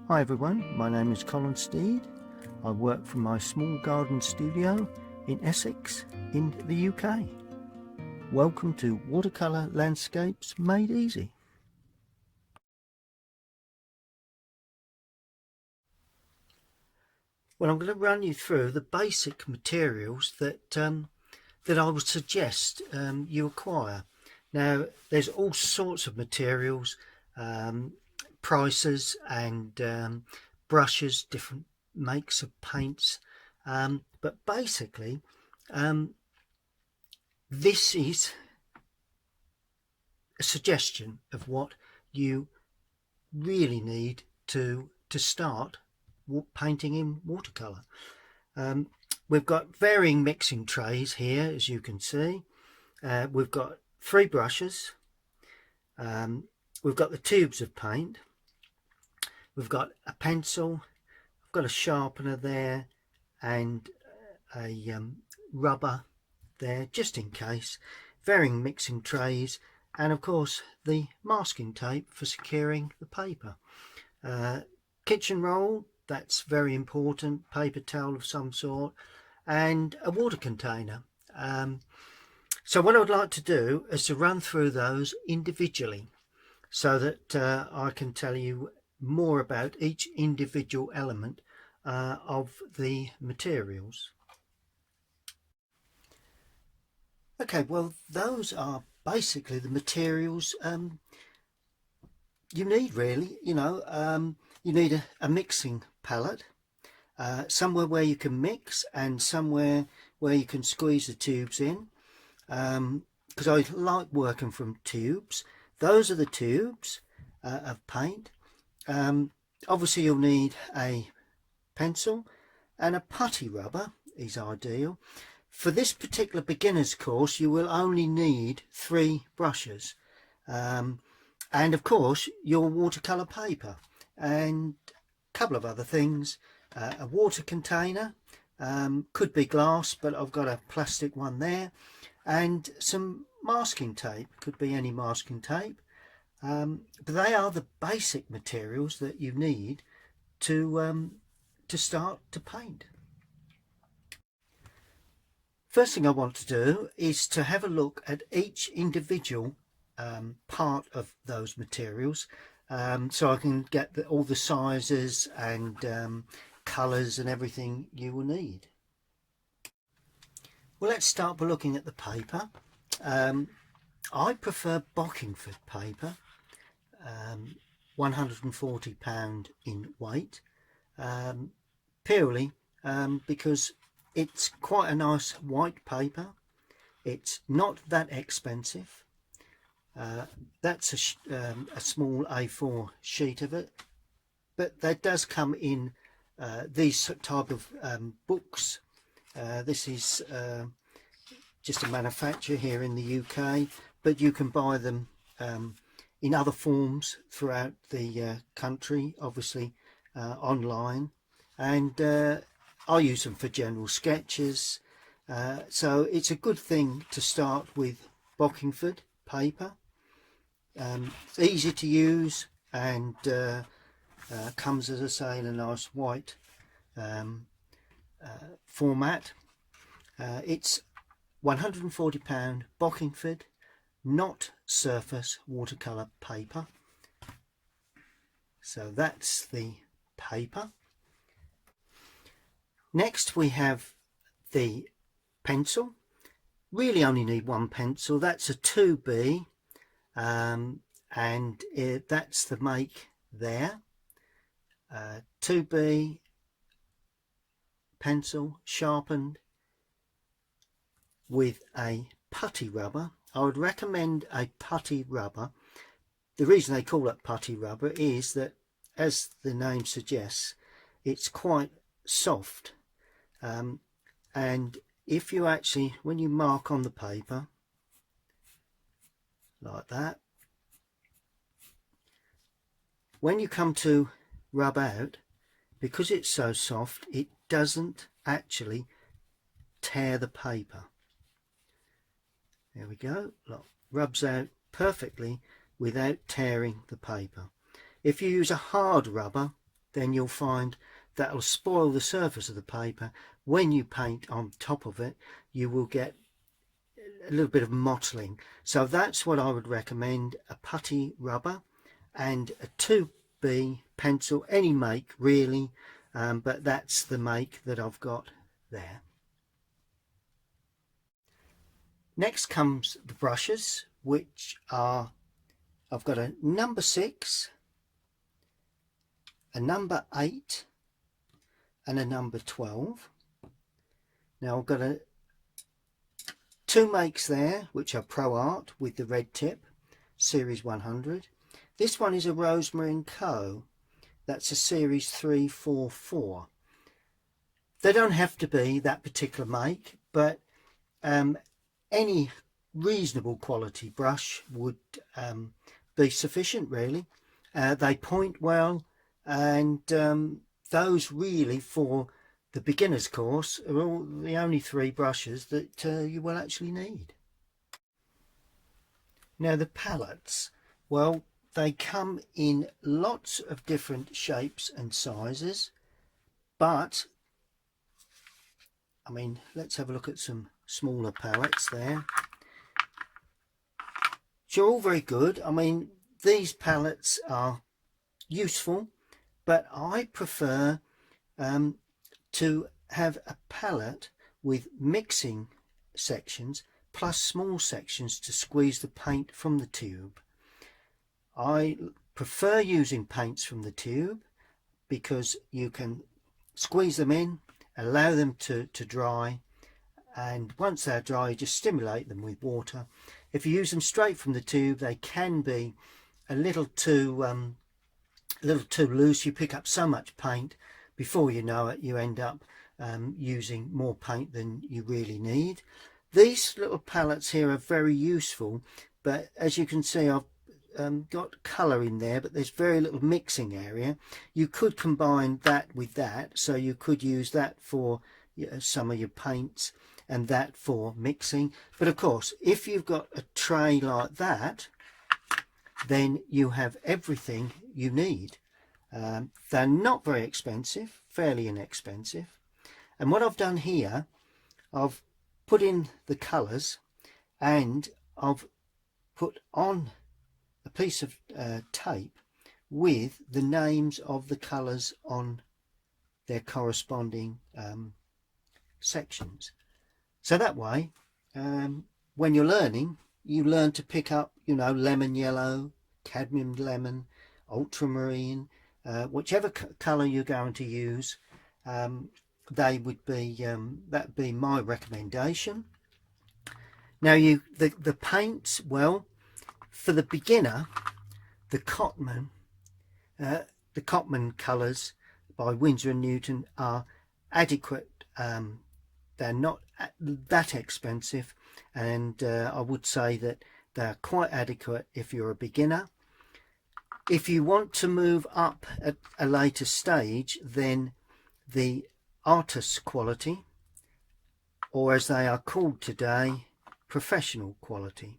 Hi everyone, my name is Colinsteedart. I work from my small garden studio in Essex in the UK. Welcome to Watercolour Landscapes Made Easy. Well, I'm going to run you through the basic materials that I would suggest you acquire. Now, there's all sorts of materials, prices and brushes, different makes of paints, but basically this is a suggestion of what you really need to start painting in watercolour. We've got varying mixing trays here, as you can see. We've got 3 brushes, we've got the tubes of paint, we've got a pencil, I've got a sharpener there and a rubber there just in case, varying mixing trays, and of course the masking tape for securing the paper. Kitchen roll, that's very important, paper towel of some sort, and a water container. So what I would like to do is to run through those individually so that I can tell you more about each individual element of the materials. Okay, well, those are basically the materials you need, really. You need a mixing palette, somewhere where you can mix and somewhere where you can squeeze the tubes in, because I like working from tubes. Those are the tubes of paint. Obviously you'll need a pencil, and a putty rubber is ideal. For this particular beginner's course you will only need 3 brushes, and of course your watercolour paper and a couple of other things. A water container, could be glass but I've got a plastic one there, and some masking tape, could be any masking tape, but they are the basic materials that you need to start to paint. First thing I want to do is to have a look at each individual part of those materials, so I can get all the sizes and colours and everything you will need. Well, let's start by looking at the paper. I prefer Bockingford paper, £140 in weight, purely because it's quite a nice white paper. It's not that expensive. That's a small A4 sheet of it, but that does come in these type of books. This is just a manufacturer here in the UK, but you can buy them in other forms throughout the country, obviously online, and I use them for general sketches, so it's a good thing to start with Bockingford paper. It's easy to use and comes, as I say, in a nice white format. It's £140 Bockingford, not surface watercolour paper. So that's the paper. Next we have the pencil. Really only need 1 pencil. That's a 2B, and that's the make there. 2B pencil, sharpened with a putty rubber. I would recommend a putty rubber. The reason they call it putty rubber is that, as the name suggests, it's quite soft, and if you actually, when you mark on the paper like that, when you come to rub out, because it's so soft, it doesn't actually tear the paper. There we go. Look, rubs out perfectly without tearing the paper. If you use a hard rubber, then you'll find that'll spoil the surface of the paper. When you paint on top of it, you will get a little bit of mottling. So that's what I would recommend: a putty rubber and a 2B pencil, any make really, but that's the make that I've got there. Next comes the brushes, which are, I've got a number 6, a number 8 and a number 12. Now I've got two makes there, which are Pro Art with the red tip, Series 100. This one is a Rosemary & Co. That's a Series 344. They don't have to be that particular make, but any reasonable quality brush would be sufficient really. They point well, and those really for the beginner's course are all the only 3 brushes that you will actually need. Now the palettes, well, they come in lots of different shapes and sizes, but I mean, let's have a look at some smaller palettes there. Which are all very good. I mean, these palettes are useful, but I prefer to have a palette with mixing sections plus small sections to squeeze the paint from the tube. I prefer using paints from the tube because you can squeeze them in, allow them to dry, and once they're dry, you just stimulate them with water. If you use them straight from the tube, they can be a little too loose. You pick up so much paint, before you know it, you end up using more paint than you really need. These little palettes here are very useful, but as you can see, I've got colour in there, but there's very little mixing area. You could combine that with that, so you could use that for some of your paints and that for mixing. But of course, if you've got a tray like that, then you have everything you need. They're not very expensive, fairly inexpensive. And what I've done here, I've put in the colours, and I've put on a piece of tape with the names of the colours on their corresponding sections. So that way, when you're learning, you learn to pick up, you know, lemon yellow, cadmium lemon, ultramarine, whichever colour you're going to use. They would be that'd be my recommendation. Now the paints, well, for the beginner, the Cotman colours by Winsor & Newton are adequate. They're not that expensive, and I would say that they're quite adequate if you're a beginner. If you want to move up at a later stage, then the artist quality, or as they are called today, professional quality,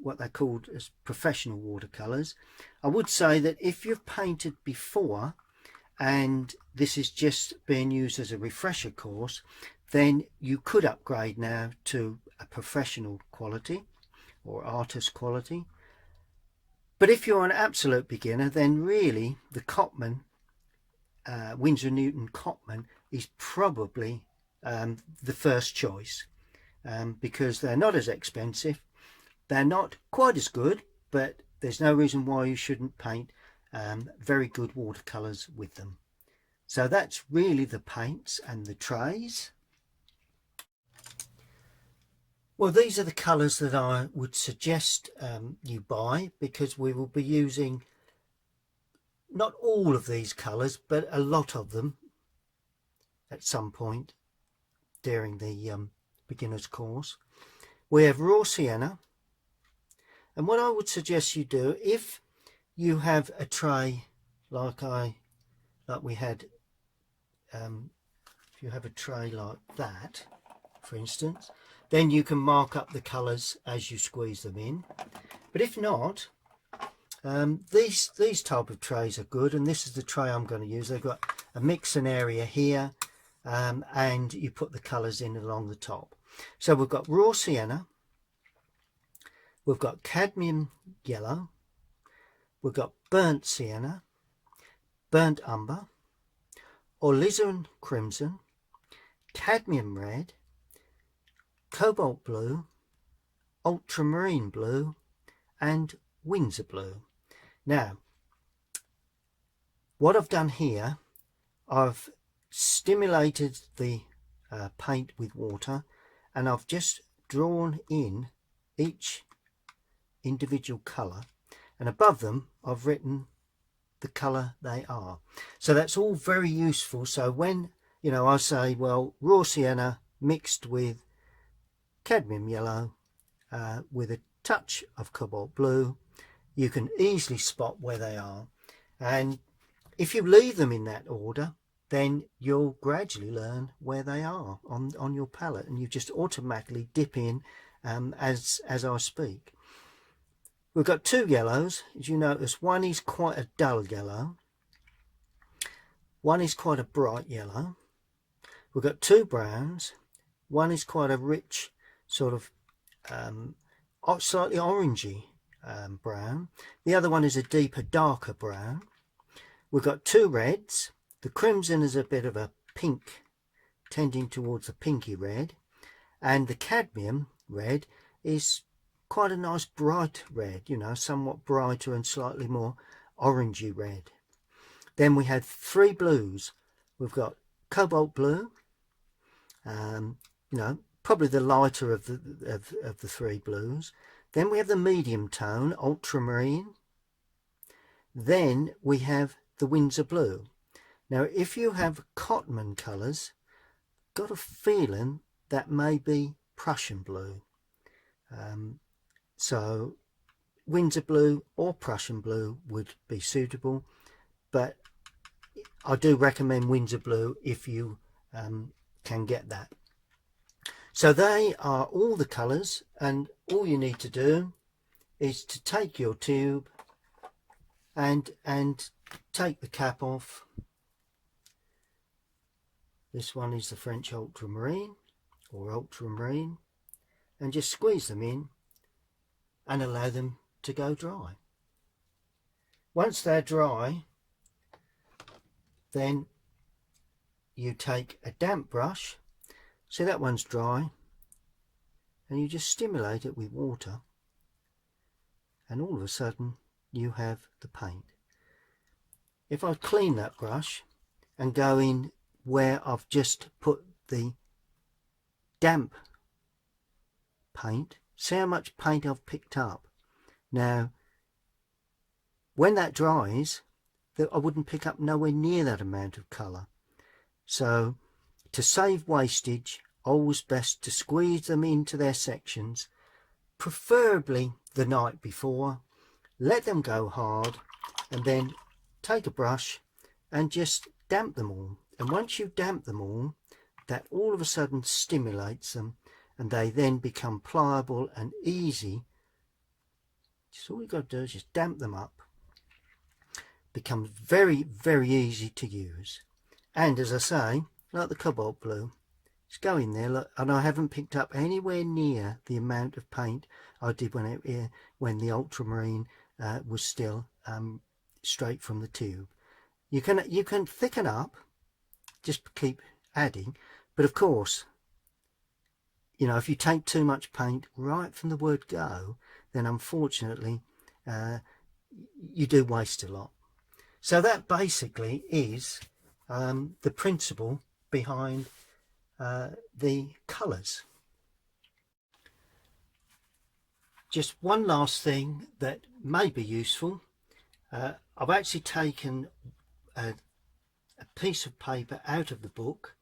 what they're called as professional watercolours. I would say that if you've painted before and this is just being used as a refresher course, then you could upgrade now to a professional quality or artist quality. But if you're an absolute beginner, then really the Cotman, Winsor & Newton Cotman, is probably the first choice, because they're not as expensive, they're not quite as good, but there's no reason why you shouldn't paint very good watercolours with them. So that's really the paints and the trays. Well, these are the colours that I would suggest you buy, because we will be using not all of these colours, but a lot of them at some point during the beginner's course. We have raw sienna, and what I would suggest you do, if you have a tray like we had, if you have a tray like that, for instance, then you can mark up the colours as you squeeze them in. But if not, These type of trays are good, and this is the tray I'm going to use. They've got a mixing area here, and you put the colours in along the top. So we've got raw sienna, we've got cadmium yellow, we've got burnt sienna, burnt umber, alizarin crimson, cadmium red, cobalt blue, ultramarine blue, and Windsor blue. Now, what I've done here, I've stimulated the paint with water, and I've just drawn in each individual colour, and above them I've written the colour they are. So that's all very useful. So when, you know, I say, well, raw sienna mixed with cadmium yellow with a touch of cobalt blue, you can easily spot where they are. And if you leave them in that order, then you'll gradually learn where they are on your palette, and you just automatically dip in as I speak. We've got two yellows, as you notice. One is quite a dull yellow, one is quite a bright yellow. We've got two browns, one is quite a rich sort of slightly orangey brown, the other one is a deeper darker brown. We've got two reds. The crimson is a bit of a pink, tending towards a pinky red, and the cadmium red is quite a nice bright red, you know, somewhat brighter and slightly more orangey red. Then we had three blues. We've got cobalt blue, you know, probably the lighter of the three blues. Then we have the medium tone, ultramarine. Then we have the Windsor blue. Now, if you have Cotman colours, got a feeling that may be Prussian blue. So Windsor blue or Prussian blue would be suitable, but I do recommend Windsor blue if you can get that. So they are all the colours, and all you need to do is to take your tube and take the cap off. This one is the French ultramarine or ultramarine, and just squeeze them in and allow them to go dry. Once they're dry, then you take a damp brush, see that one's dry, and you just stimulate it with water, and all of a sudden you have the paint. If I clean that brush and go in where I've just put the damp paint, see how much paint I've picked up. Now, when that dries, I wouldn't pick up nowhere near that amount of colour. So to save wastage, always best to squeeze them into their sections, preferably the night before. Let them go hard, and then take a brush and just damp them all. And once you damp them all, that all of a sudden stimulates them, and they then become pliable and easy. Just all you've got to do is just damp them up. Becomes very, very easy to use. And as I say, like the cobalt blue, just go in there, look, and I haven't picked up anywhere near the amount of paint I did when the ultramarine was still straight from the tube. You can thicken up, just keep adding, but of course, you know, if you take too much paint right from the word go, then unfortunately you do waste a lot. So that basically is the principle behind the colours. Just one last thing that may be useful. I've actually taken a piece of paper out of the book,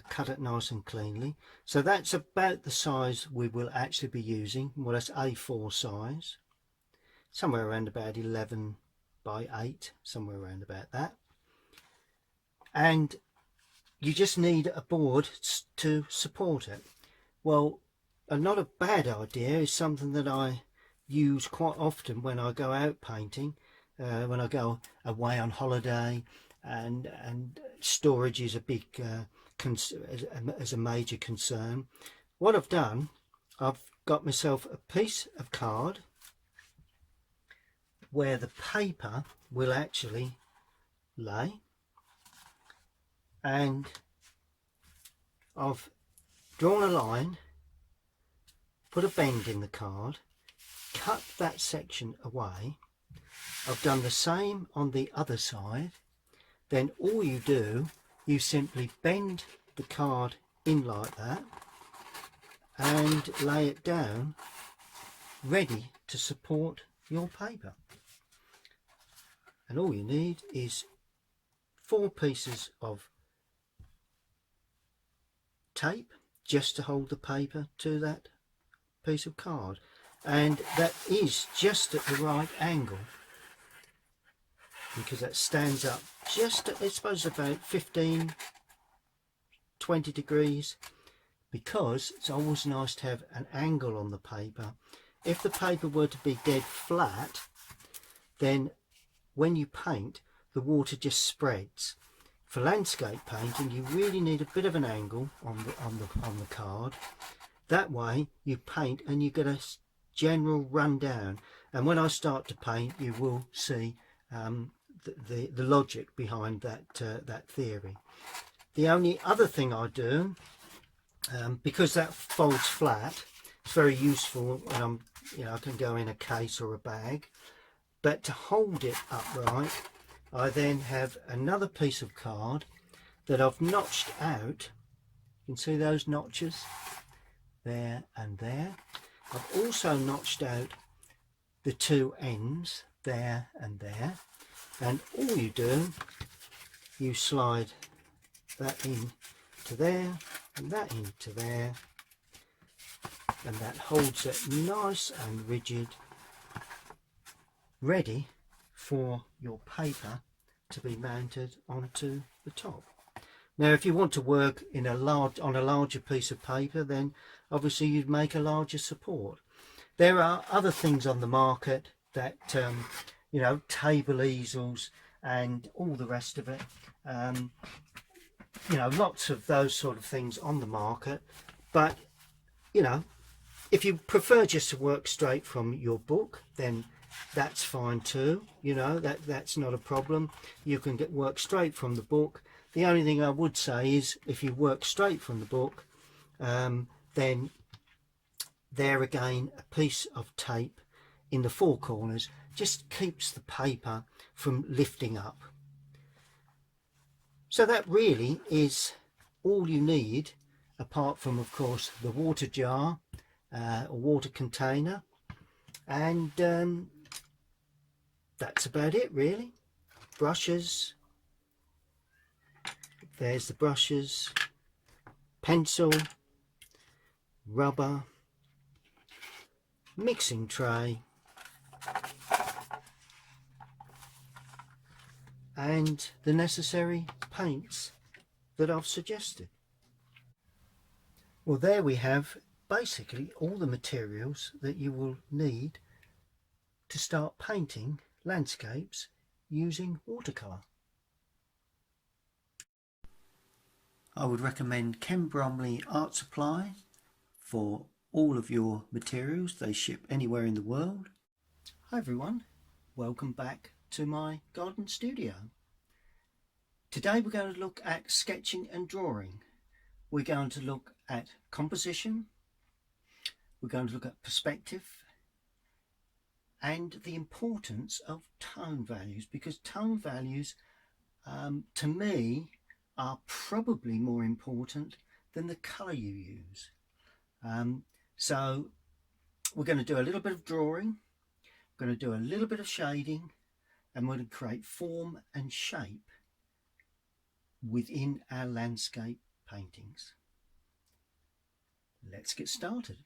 cut it nice and cleanly. So that's about the size we will actually be using. Well, that's A4 size, somewhere around about 11 by 8, somewhere around about that. And you just need a board to support it. Well, not a bad idea is something that I use quite often when I go out painting, when I go away on holiday, and storage is a big as a major concern. What I've done, I've got myself a piece of card where the paper will actually lay, and I've drawn a line, put a bend in the card, cut that section away. I've done the same on the other side. Then all you do, you simply bend the card in like that and lay it down ready to support your paper. And all you need is 4 pieces of tape just to hold the paper to that piece of card, and that is just at the right angle, because that stands up just at, I suppose, about 15-20 degrees, because it's always nice to have an angle on the paper. If the paper were to be dead flat, then when you paint, the water just spreads. For landscape painting, you really need a bit of an angle on the card. That way you paint and you get a general rundown, and when I start to paint you will see the logic behind that theory. The only other thing I do, because that folds flat, it's very useful when I can go in a case or a bag, but to hold it upright, I then have another piece of card that I've notched out. You can see those notches there and there. I've also notched out the 2 ends there and there, and all you do, you slide that in to there and that into there, and that holds it nice and rigid, ready for your paper to be mounted onto the top. Now if you want to work on a larger piece of paper, then obviously you'd make a larger support. There are other things on the market that you know, table easels and all the rest of it, you know, lots of those sort of things on the market. But you know, if you prefer just to work straight from your book, then that's fine too. You know, that's not a problem. You can work straight from the book. The only thing I would say is, if you work straight from the book, then there again, a piece of tape in the 4 corners just keeps the paper from lifting up. So that really is all you need, apart from, of course, the water jar, a water container, and that's about it really. Brushes, there's the brushes, pencil, rubber, mixing tray, and the necessary paints that I've suggested. Well, there we have basically all the materials that you will need to start painting landscapes using watercolour. I would recommend Ken Bromley Art Supply for all of your materials. They ship anywhere in the world. Hi everyone, welcome back to my garden studio. Today we're going to look at sketching and drawing. We're going to look at composition, we're going to look at perspective, and the importance of tone values, because tone values to me are probably more important than the colour you use. So we're going to do a little bit of drawing, we're going to do a little bit of shading, and we're going to create form and shape within our landscape paintings. Let's get started.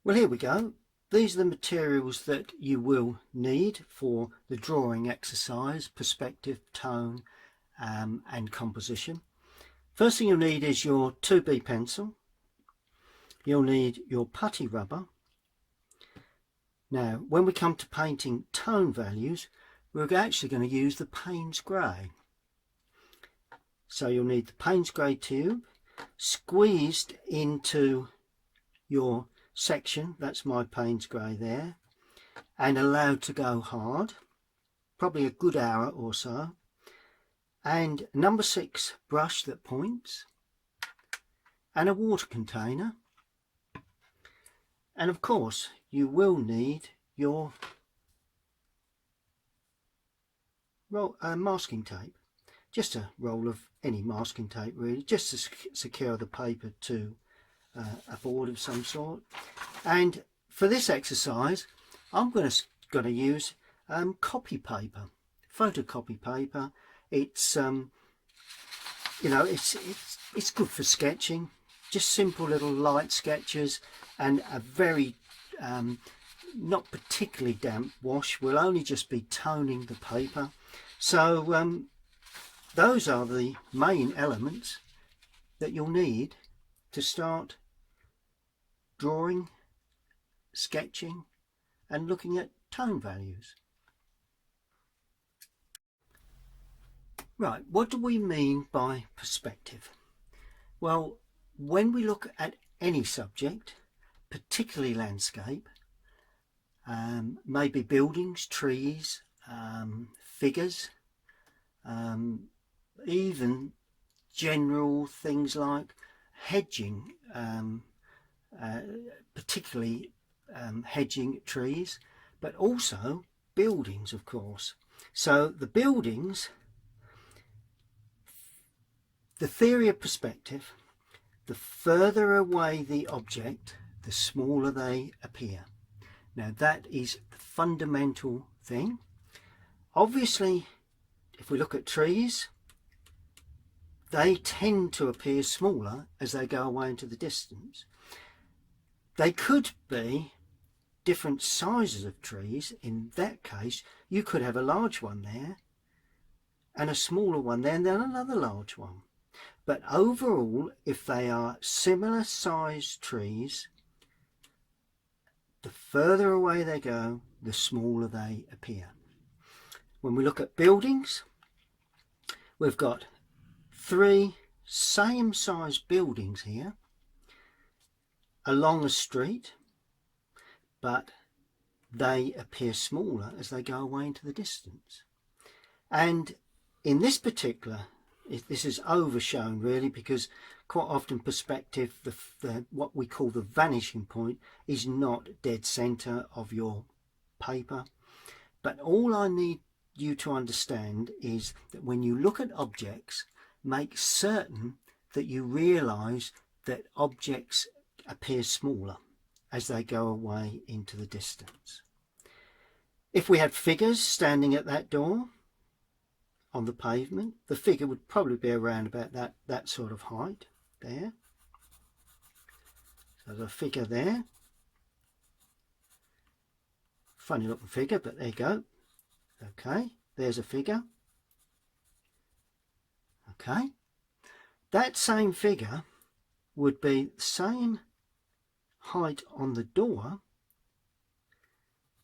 Well, here we go. These are the materials that you will need for the drawing exercise: perspective, tone, and composition. First thing you'll need is your 2B pencil. You'll need your putty rubber. Now when we come to painting tone values, we're actually going to use the Payne's grey. So you'll need the Payne's grey tube squeezed into your section, that's my Payne's grey there, and allowed to go hard, probably a good hour or so, and number 6 brush that points, and a water container, and of course you will need your masking tape, just a roll of any masking tape really, just to secure the paper to a board of some sort. And for this exercise I'm going to use copy paper, photocopy paper. It's you know, it's good for sketching, just simple little light sketches, and a very not particularly damp wash. Will only just be toning the paper. So those are the main elements that you'll need to start drawing, sketching and looking at tone values. Right, what do we mean by perspective? Well, when we look at any subject, particularly landscape, maybe buildings, trees, figures, even general things like hedging, particularly hedging trees, but also buildings, of course. So the buildings, the theory of perspective, the further away the object, the smaller they appear. Now that is the fundamental thing. Obviously, if we look at trees, they tend to appear smaller as they go away into the distance. They could be different sizes of trees. In that case, you could have a large one there and a smaller one there and then another large one. But overall, if they are similar sized trees, the further away they go, the smaller they appear. When we look at buildings, we've got 3 same size buildings here along a street, but they appear smaller as they go away into the distance. And in this particular, this is overshown really, because quite often perspective, what we call the vanishing point, is not dead center of your paper. But all I need you to understand is that when you look at objects, make certain that you realize that objects appear smaller as they go away into the distance. If we had figures standing at that door on the pavement, the figure would probably be around about that sort of height there. So there's a figure there. Funny looking figure, but there you go. Okay, there's a figure. Okay, that same figure would be the same height on the door,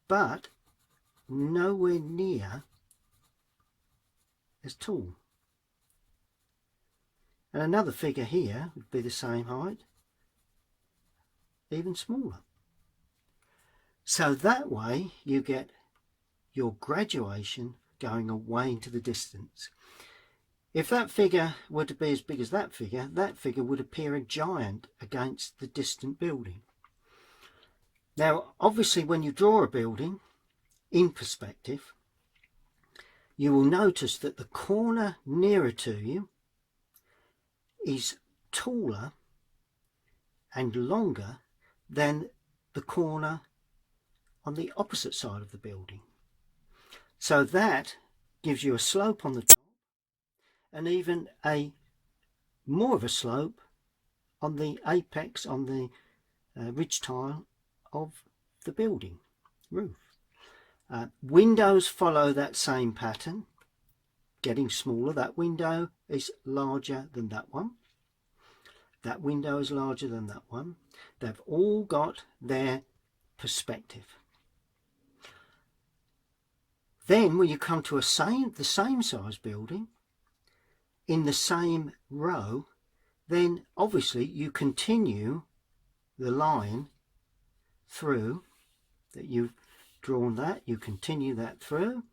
but nowhere near as tall. And another figure here would be the same height, even smaller. So that way you get your graduation going away into the distance. If that figure were to be as big as that figure would appear a giant against the distant building. Now obviously when you draw a building in perspective, you will notice that the corner nearer to you is taller and longer than the corner on the opposite side of the building. So that gives you a slope on the top and even more of a slope on the apex, on the ridge tile of the building roof. Windows follow that same pattern, getting smaller. That window is larger than that one. That window is larger than that one. They've all got their perspective. Then when you come to the same size building in the same row, then obviously you continue the line through that you've drawn, that you continue that through,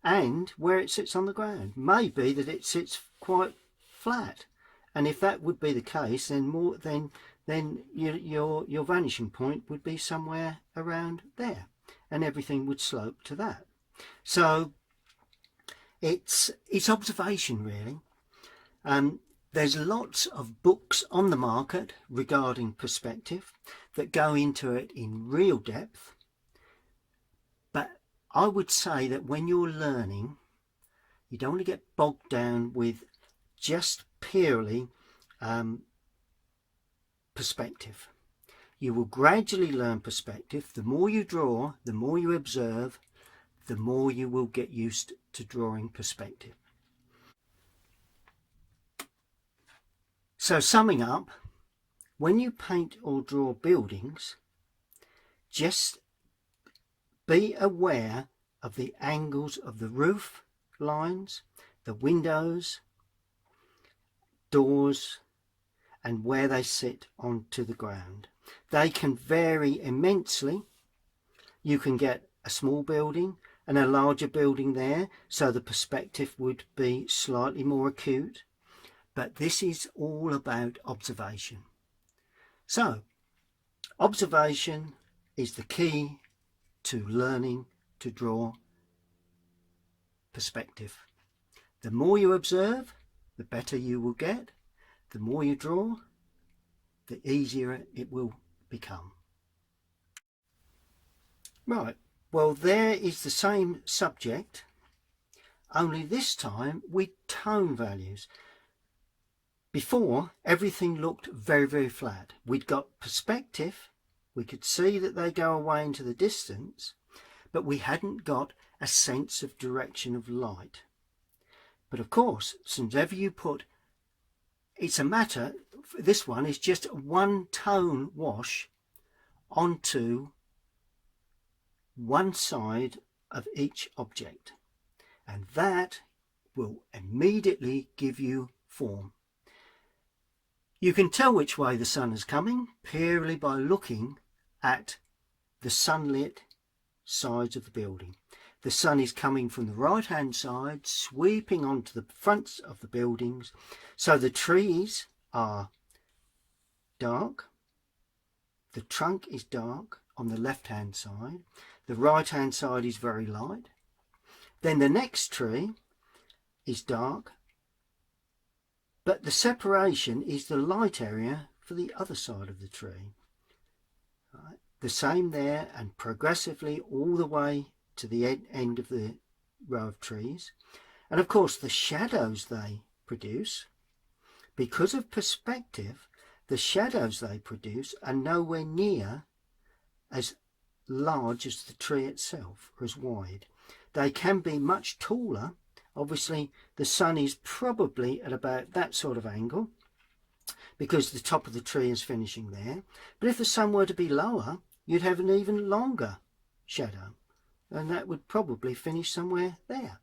and where it sits on the ground may be that it sits quite flat, and if that would be the case, then your vanishing point would be somewhere around there, and everything would slope to that. So it's observation really. There's lots of books on the market regarding perspective that go into it in real depth, but I would say that when you're learning, you don't want to get bogged down with just purely perspective. You will gradually learn perspective. The more you draw, the more you observe, the more you will get used to drawing perspective. So summing up, when you paint or draw buildings, just be aware of the angles of the roof lines, the windows, doors, and where they sit onto the ground. They can vary immensely. You can get a small building and a larger building there, so the perspective would be slightly more acute. But this is all about observation. So, observation is the key to learning to draw perspective. The more you observe, the better you will get. The more you draw, the easier it will become. Right, well, there is the same subject, only this time with tone values. Before, everything looked very, very flat. We'd got perspective, we could see that they go away into the distance, but we hadn't got a sense of direction of light. But of course, since ever you put, it's a matter, this one is just one tone wash onto one side of each object, and that will immediately give you form. You can tell which way the sun is coming purely by looking at the sunlit sides of the building. The sun is coming from the right hand side, sweeping onto the fronts of the buildings, so the trees are dark, the trunk is dark on the left hand side, the right hand side is very light, then the next tree is dark, but the separation is the light area for the other side of the tree. Right. The same there, and progressively all the way to the end of the row of trees. And of course the shadows they produce, because of perspective, the shadows they produce are nowhere near as large as the tree itself, or as wide. They can be much taller. Obviously the sun is probably at about that sort of angle because the top of the tree is finishing there. But if the sun were to be lower, you'd have an even longer shadow, and that would probably finish somewhere there.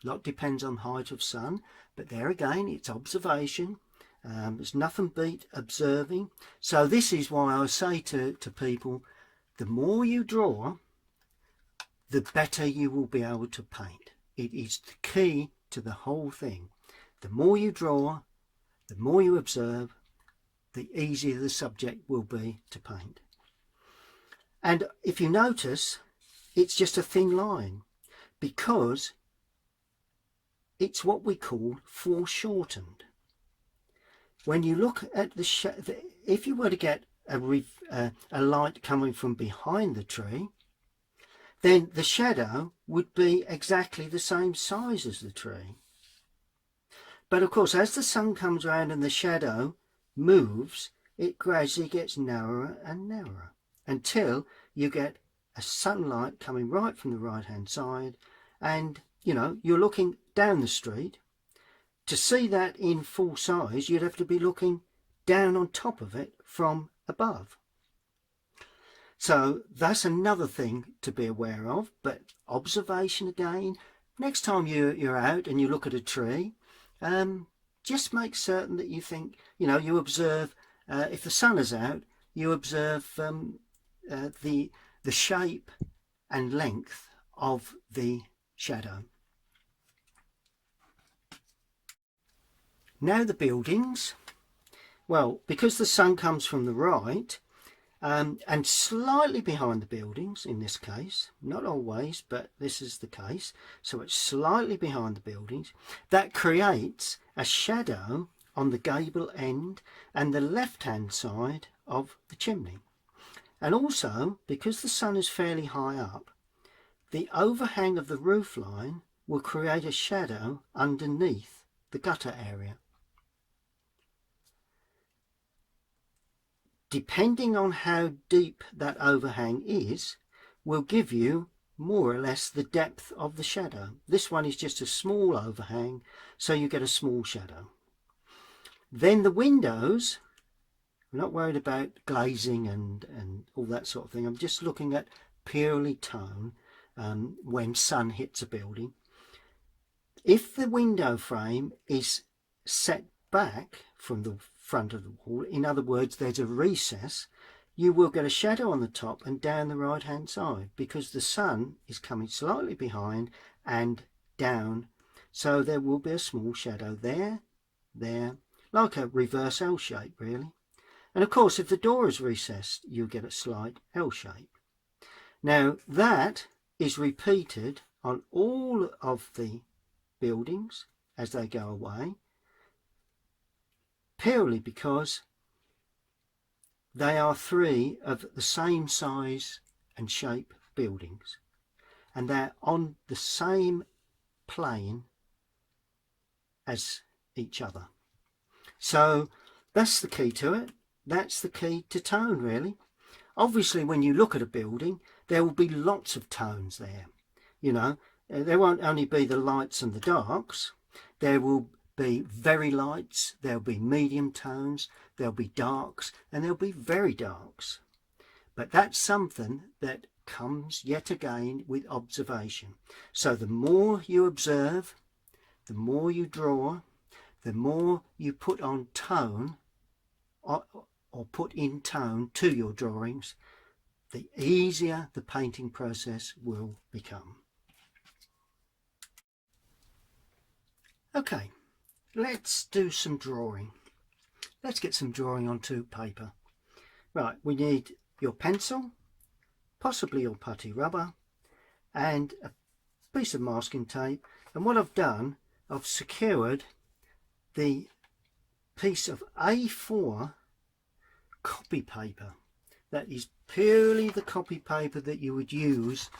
A lot depends on height of sun, but there again, it's observation. There's nothing beat observing. So this is why I say to people, the more you draw, the better you will be able to paint. It is the key to the whole thing. The more you draw, the more you observe, the easier the subject will be to paint. And if you notice, it's just a thin line because it's what we call foreshortened. When you look at if you were to get a light coming from behind the tree, then the shadow would be exactly the same size as the tree. But of course, as the sun comes around and the shadow moves, it gradually gets narrower and narrower until you get a sunlight coming right from the right hand side, and you're looking down the street. To see that in full size, you'd have to be looking down on top of it from above. So that's another thing to be aware of. But observation again, next time you're out and you look at a tree, just make certain that you think, you observe, if the sun is out, you observe the shape and length of the shadow. Now the buildings. Well, because the sun comes from the right, and slightly behind the buildings in this case, not always, but this is the case, so it's slightly behind the buildings, that creates a shadow on the gable end and the left hand side of the chimney. And also, because the sun is fairly high up, the overhang of the roof line will create a shadow underneath the gutter area. Depending on how deep that overhang is, will give you more or less the depth of the shadow. This one is just a small overhang, so you get a small shadow. Then the windows, we're not worried about glazing and all that sort of thing. I'm just looking at purely tone when sun hits a building. If the window frame is set back from the front of the wall, in other words there's a recess, you will get a shadow on the top and down the right hand side because the sun is coming slightly behind and down, so there will be a small shadow there, like a reverse L shape really. And of course if the door is recessed you get a slight L shape. Now that is repeated on all of the buildings as they go away, purely because they are three of the same size and shape buildings and they're on the same plane as each other. So that's the key to it. That's the key to tone really. Obviously when you look at a building there will be lots of tones there. There won't only be the lights and the darks, there will be very lights, there'll be medium tones, there'll be darks, and there'll be very darks. But that's something that comes yet again with observation. So the more you observe, the more you draw, the more you put on tone or put in tone to your drawings, the easier the painting process will become. Okay. Let's do some drawing. Let's get some drawing onto paper. Right, we need your pencil, possibly your putty rubber, and a piece of masking tape. And what I've done, I've secured the piece of A4 copy paper. That is purely the copy paper that you would use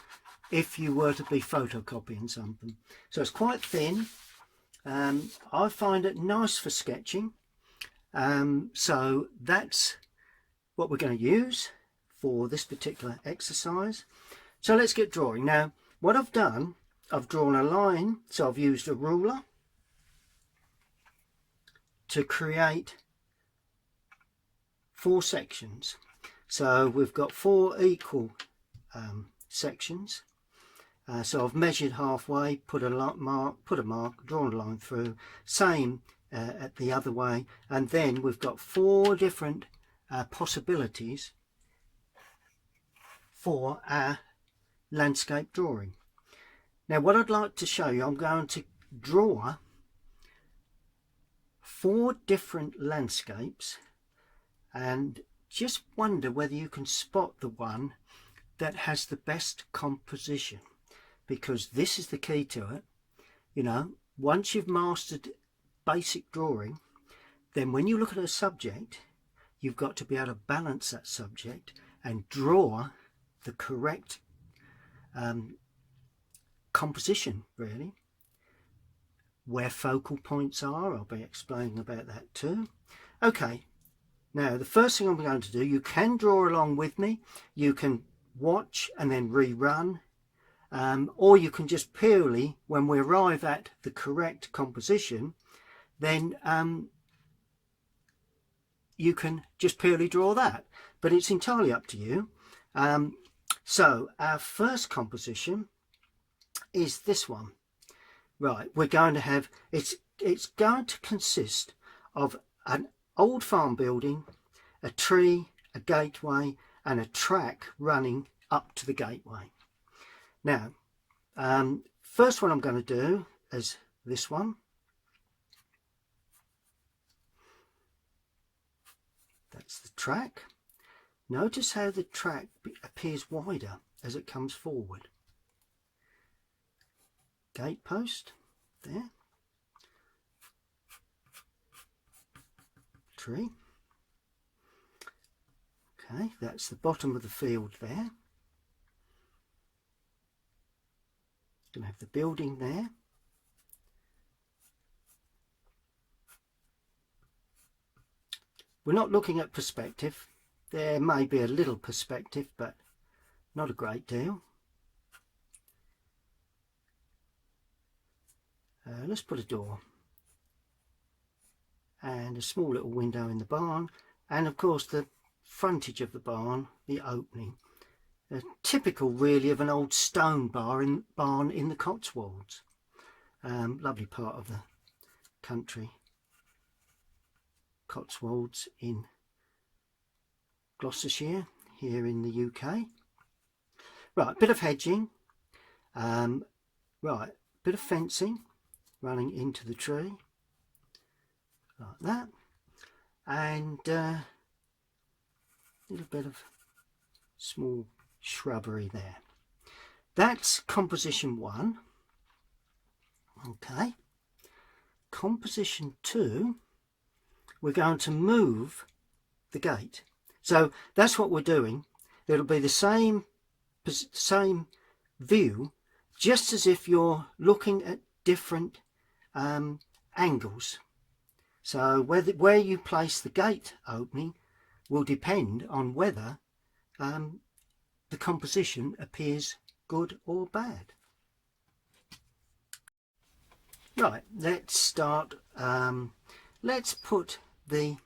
if you were to be photocopying something. So it's quite thin. I find it nice for sketching, so that's what we're going to use for this particular exercise. So let's get drawing. Now what I've done, I've drawn a line, so I've used a ruler to create 4 sections. So we've got 4 equal sections. So I've measured halfway, put a mark, drawn a line through, same at the other way, and then we've got 4 different possibilities for our landscape drawing. Now what I'd like to show you, I'm going to draw 4 different landscapes and just wonder whether you can spot the one that has the best composition. Because this is the key to it. Once you've mastered basic drawing, then when you look at a subject, you've got to be able to balance that subject and draw the correct composition, really. Where focal points are, I'll be explaining about that too. Okay, now the first thing I'm going to do, you can draw along with me, you can watch and then rerun. Or you can just purely, when we arrive at the correct composition, then you can just purely draw that. But it's entirely up to you. So our first composition is this one. Right, we're going to have, it's going to consist of an old farm building, a tree, a gateway and a track running up to the gateway. Now, first one I'm going to do is this one. That's the track. Notice how the track appears wider as it comes forward. Gate post there. Tree. Okay, that's the bottom of the field there. Going to have the building there. We're not looking at perspective. There may be a little perspective, but not a great deal. Let's put a door and a small little window in the barn, and of course the frontage of the barn, the opening. Typical really of an old stone barn in the Cotswolds. Lovely part of the country. Cotswolds in Gloucestershire here in the UK. Right, bit of hedging, right, bit of fencing running into the tree like that, and a little bit of small shrubbery there. That's composition 1. Okay, composition 2, we're going to move the gate. So that's what we're doing. It'll be the same view, just as if you're looking at different angles. So where you place the gate opening will depend on whether the composition appears good or bad. Right, let's start. Let's put the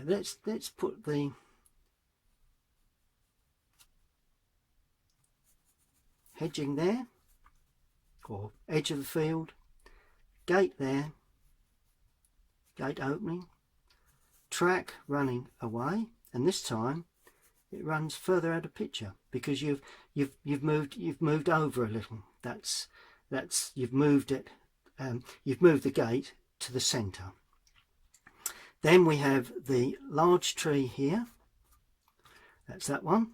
let's put the hedging there, or edge of the field, gate there, gate opening, track running away, and this time it runs further out of picture because you've moved over a little. That's you've moved it. You've moved the gate to the centre. Then we have the large tree here. That's that one.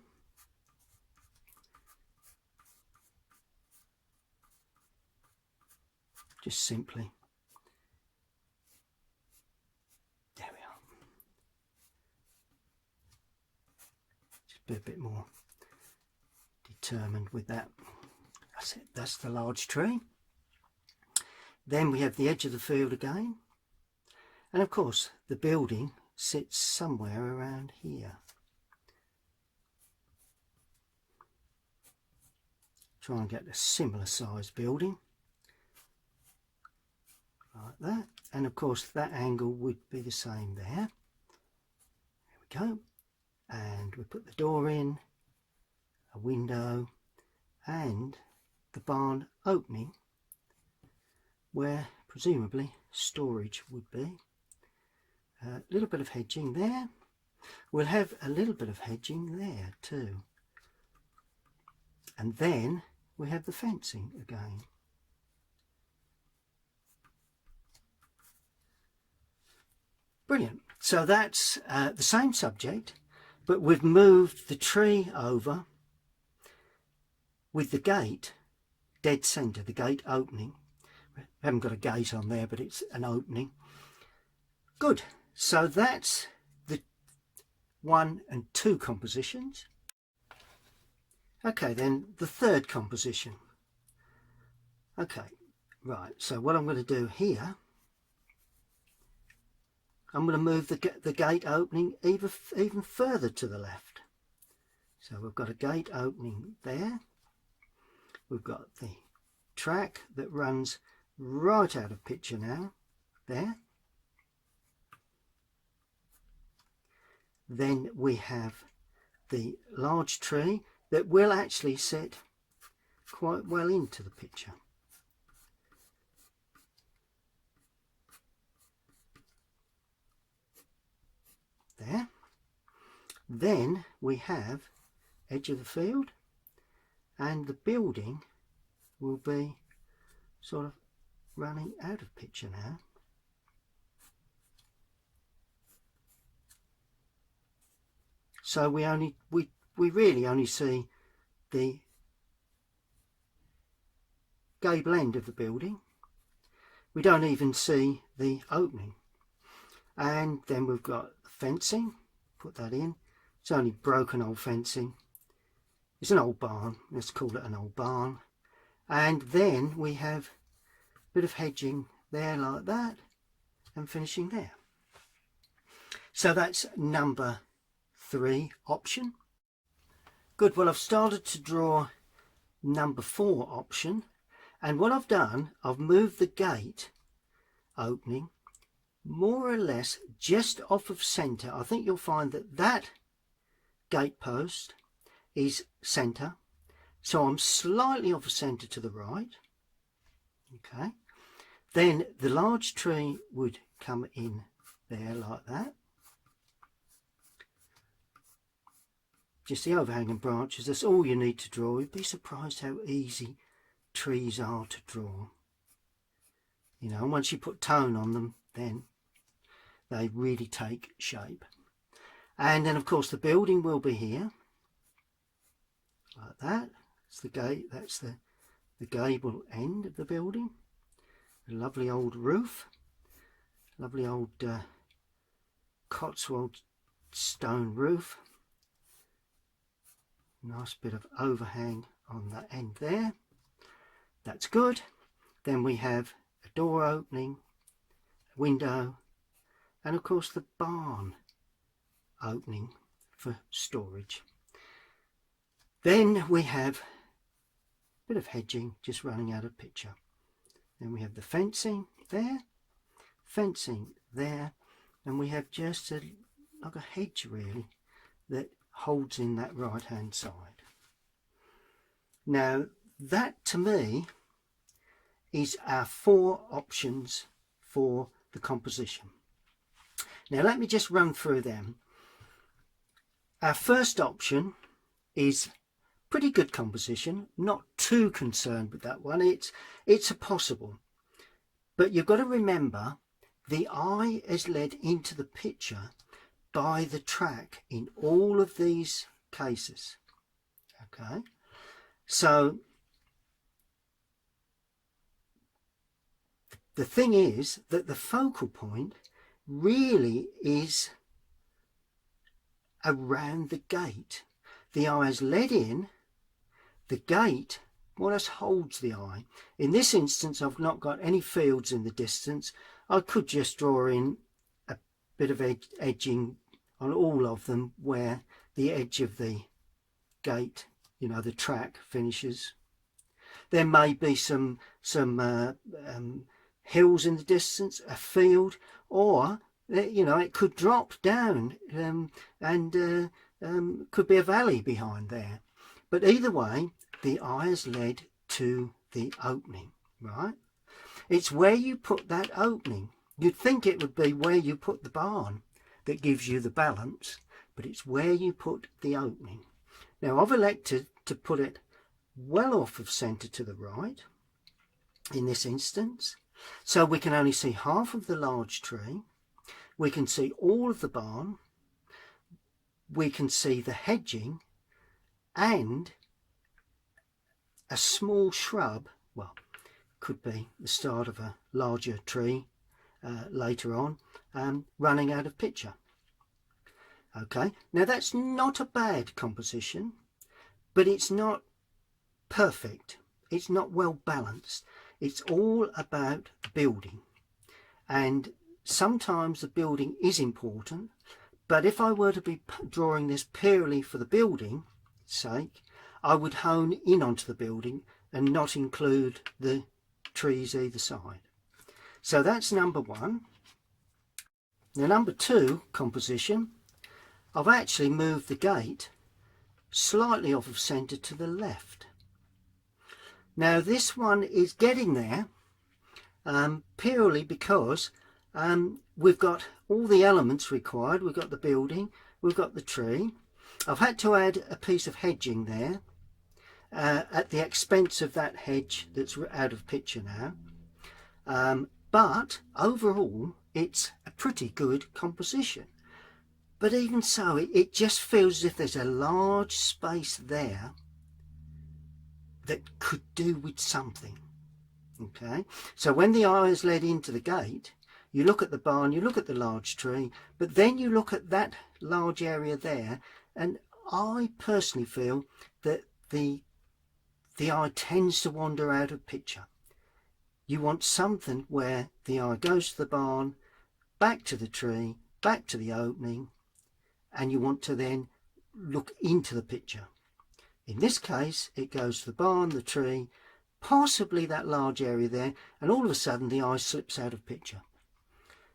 Just simply, there we are. Just be a bit more determined with that. That's it. That's the large tree. Then we have the edge of the field again. And of course, the building sits somewhere around here. Try and get a similar sized building. Like that. And of course, that angle would be the same there. There we go. And we put the door in, a window, and the barn opening, where presumably storage would be. A little bit of hedging there. We'll have a little bit of hedging there too. And then we have the fencing again. Brilliant. So that's the same subject, but we've moved the tree over with the gate dead centre, the gate opening. We haven't got a gate on there, but it's an opening. Good. So that's the 1 and 2 compositions. Okay, then the third composition. Okay, right. So what I'm going to do here, I'm going to move the gate opening even further to the left. So we've got a gate opening there. We've got the track that runs right out of picture now, there. Then we have the large tree that will actually sit quite well into the picture. There. Then we have edge of the field, and the building will be sort of running out of picture now. So we really only see the gable end of the building. We don't even see the opening. And then we've got fencing, put that in. It's only broken old fencing. It's an old barn, let's call it an old barn. And then we have a bit of hedging there like that, and finishing there. So that's number 3 option. Good, well I've started to draw number 4 option, and what I've done, I've moved the gate opening more or less just off of centre. I think you'll find that that gate post is centre, so I'm slightly off of centre to the right. Okay, then the large tree would come in there like that. Just the overhanging branches, that's all you need to draw. You'd be surprised how easy trees are to draw. You know, once you put tone on them, then they really take shape. And then of course the building will be here, like that. It's the gate, that's the gable end of the building. A lovely old roof, lovely old Cotswold stone roof. Nice bit of overhang on that end there. That's good. Then we have a door opening, a window, and of course the barn opening for storage. Then we have a bit of hedging just running out of picture. Then we have the fencing there, and we have just like a hedge really that holds in that right hand side. Now that to me is our 4 options for the composition. Now let me just run through them. Our first option is pretty good composition, not too concerned with that one. It's a possible, but you've got to remember the eye is led into the picture by the track in all of these cases. Okay, so the thing is that the focal point really is around the gate. The eye is led in, the gate more or less holds the eye. In this instance I've not got any fields in the distance. I could just draw in a bit of edging on all of them where the edge of the gate, you know, the track finishes. There may be some hills in the distance, a field, or you know, it could drop down and could be a valley behind there. But either way, the eye is led to the opening, right? It's where you put that opening. You'd think it would be where you put the barn that gives you the balance, but it's where you put the opening. Now I've elected to put it well off of centre to the right in this instance, so we can only see half of the large tree. We can see all of the barn, we can see the hedging and a small shrub, well, could be the start of a larger tree later on, running out of picture. Okay, now that's not a bad composition, but it's not perfect. It's not well balanced. It's all about building, and sometimes the building is important, but if I were to be drawing this purely for the building sake, I would hone in onto the building and not include the trees either side. So that's number 1. Now number 2 composition, I've actually moved the gate slightly off of centre to the left. Now this one is getting there purely because we've got all the elements required. We've got the building, we've got the tree. I've had to add a piece of hedging there at the expense of that hedge that's out of picture now. But overall it's a pretty good composition. But even so, it just feels as if there's a large space there that could do with something. Okay, so when the eye is led into the gate, you look at the barn, you look at the large tree, but then you look at that large area there, and I personally feel that the eye tends to wander out of picture. You want something where the eye goes to the barn, back to the tree, back to the opening, and you want to then look into the picture. In this case, it goes to the barn, the tree, possibly that large area there, and all of a sudden the eye slips out of picture.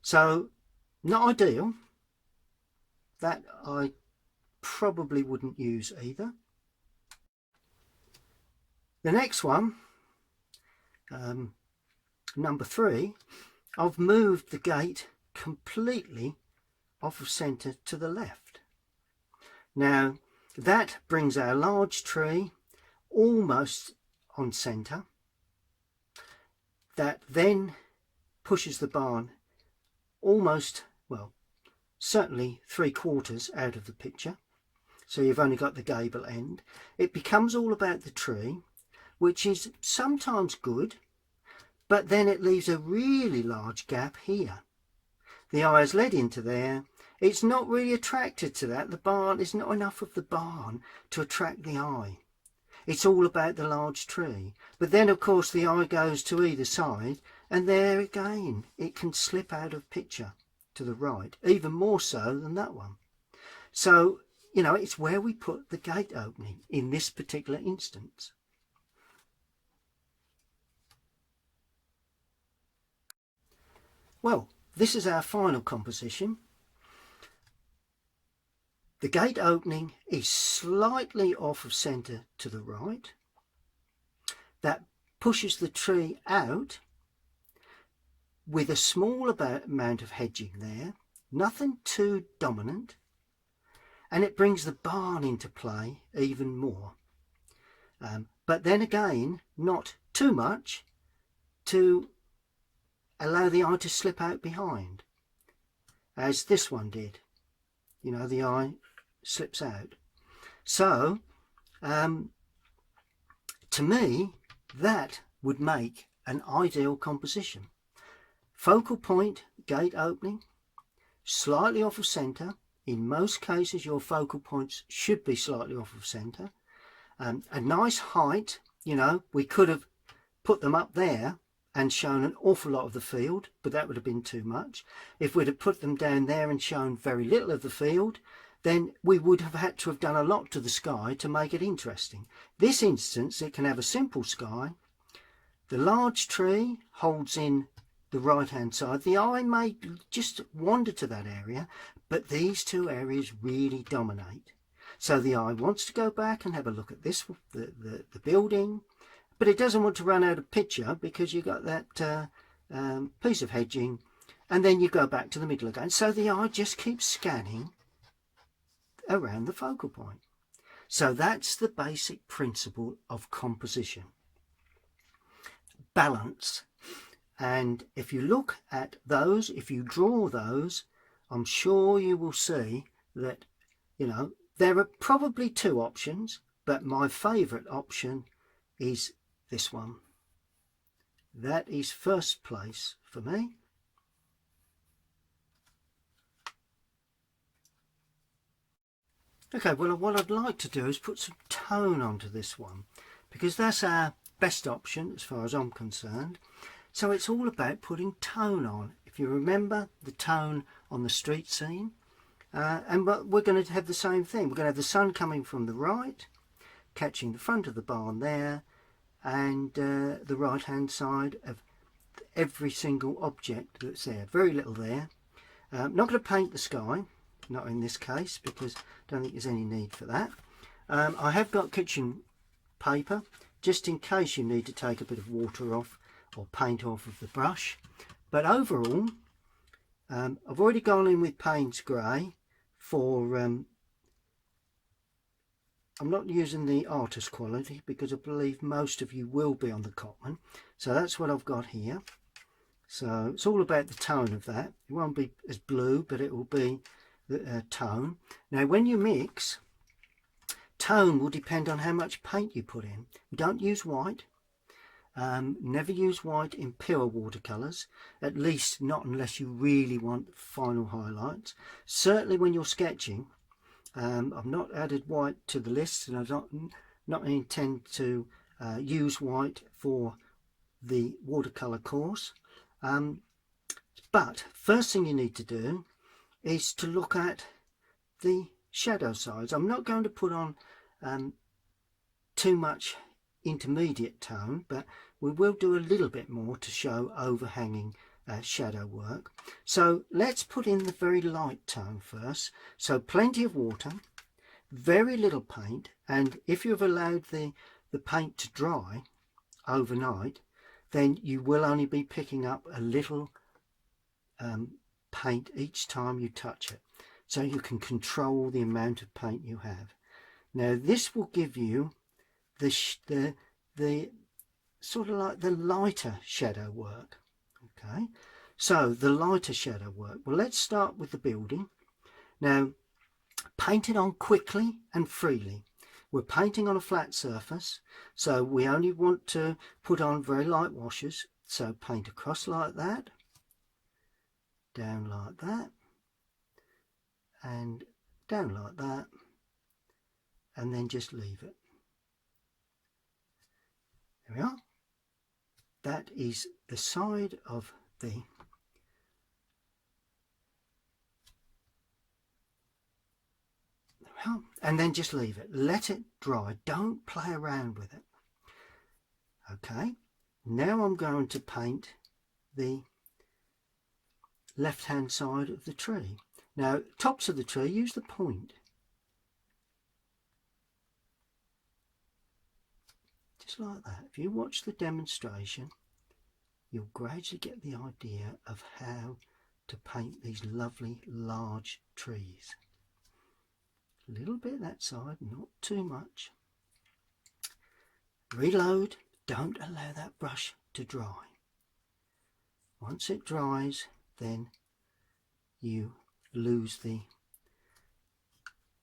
So, not ideal. That I probably wouldn't use either. The next one, number 3, I've moved the gate completely off of centre to the left. Now that brings our large tree almost on centre. That then pushes the barn almost, well, certainly 3/4 out of the picture. So you've only got the gable end. It becomes all about the tree, which is sometimes good, but then it leaves a really large gap here. The eye is led into there. It's not really attracted to that. The barn is not enough of the barn to attract the eye. It's all about the large tree. But then, of course, the eye goes to either side, and there again, it can slip out of picture to the right, even more so than that one. So, you know, it's where we put the gate opening in this particular instance. Well, this is our final composition. The gate opening is slightly off of centre to the right. That pushes the tree out with a small amount of hedging there, nothing too dominant, and it brings the barn into play even more. But then again, not too much to allow the eye to slip out behind, as this one did. You know, the eye slips out. So to me, that would make an ideal composition. Focal point, gate opening, slightly off of centre. In most cases your focal points should be slightly off of centre. A nice height. You know, we could have put them up there and shown an awful lot of the field, but that would have been too much. If we'd have put them down there and shown very little of the field, then we would have had to have done a lot to the sky to make it interesting. This instance, it can have a simple sky. The large tree holds in the right hand side. The eye may just wander to that area, but these two areas really dominate. So the eye wants to go back and have a look at this, the building, but it doesn't want to run out of picture because you got that piece of hedging, and then you go back to the middle again. So the eye just keeps scanning around the focal point. So that's the basic principle of composition. Balance. And if you look at those, if you draw those, I'm sure you will see that, you know, there are probably two options, but my favourite option is this one. That is first place for me. Okay, well, what I'd like to do is put some tone onto this one, because that's our best option as far as I'm concerned. So it's all about putting tone on. If you remember the tone on the street scene, and we're going to have the same thing. We're going to have the sun coming from the right, catching the front of the barn there, and the right hand side of every single object that's there. Very little there. Not going to paint the sky, not in this case, because I don't think there's any need for that. I have got kitchen paper just in case you need to take a bit of water off or paint off of the brush. But overall, I've already gone in with Payne's Grey for, I'm not using the artist quality because I believe most of you will be on the Cotman. So that's what I've got here. So it's all about the tone of that. It won't be as blue, but it will be the tone. Now when you mix, tone will depend on how much paint you put in. Don't use white. Never use white in pure watercolours, at least not unless you really want final highlights. Certainly when you're sketching, I've not added white to the list, and I not intend to use white for the watercolour course. But first thing you need to do is to look at the shadow sides. I'm not going to put on too much intermediate tone, but we will do a little bit more to show overhanging shadow work. So let's put in the very light tone first. So plenty of water, very little paint, and if you've allowed the paint to dry overnight, then you will only be picking up a little paint each time you touch it, so you can control the amount of paint you have. Now this will give you the sort of like the lighter shadow work. Okay, so the lighter shadow work. Well, let's start with the building. Now paint it on quickly and freely. We're painting on a flat surface, so we only want to put on very light washes. So paint across like that, down like that, and down like that, and then just leave it. There we are. That is the side of the and then just leave it. Let it dry. Don't play around with it. Okay, now I'm going to paint the left hand side of the tree. Now tops of the tree, use the point. Just like that. If you watch the demonstration, you'll gradually get the idea of how to paint these lovely large trees. A little bit that side, not too much. Reload. Don't allow that brush to dry. Once it dries, then you lose the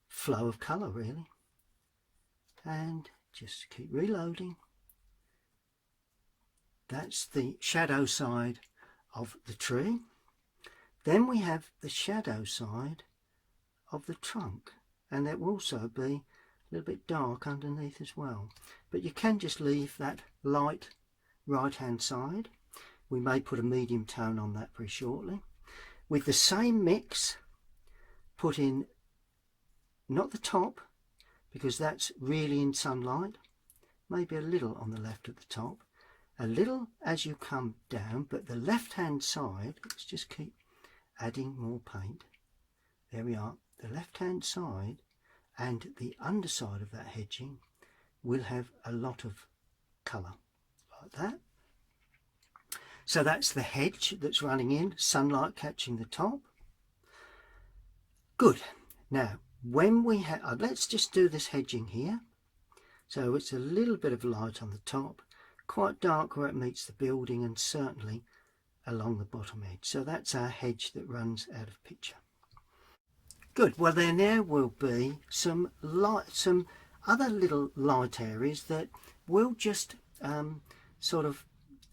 flow of colour really. And just keep reloading. That's the shadow side of the tree. Then we have the shadow side of the trunk, and it will also be a little bit dark underneath as well. But you can just leave that light right hand side. We may put a medium tone on that very shortly. With the same mix, put in not the top, because that's really in sunlight, maybe a little on the left at the top, a little as you come down, but the left hand side, let's just keep adding more paint. There we are. The left hand side and the underside of that hedging will have a lot of colour like that. So that's the hedge that's running in, sunlight catching the top. Good. Now when we have, let's just do this hedging here. So it's a little bit of light on the top, quite dark where it meets the building, and certainly along the bottom edge. So that's our hedge that runs out of picture. Good. Well, there now will be some other little light areas that will just sort of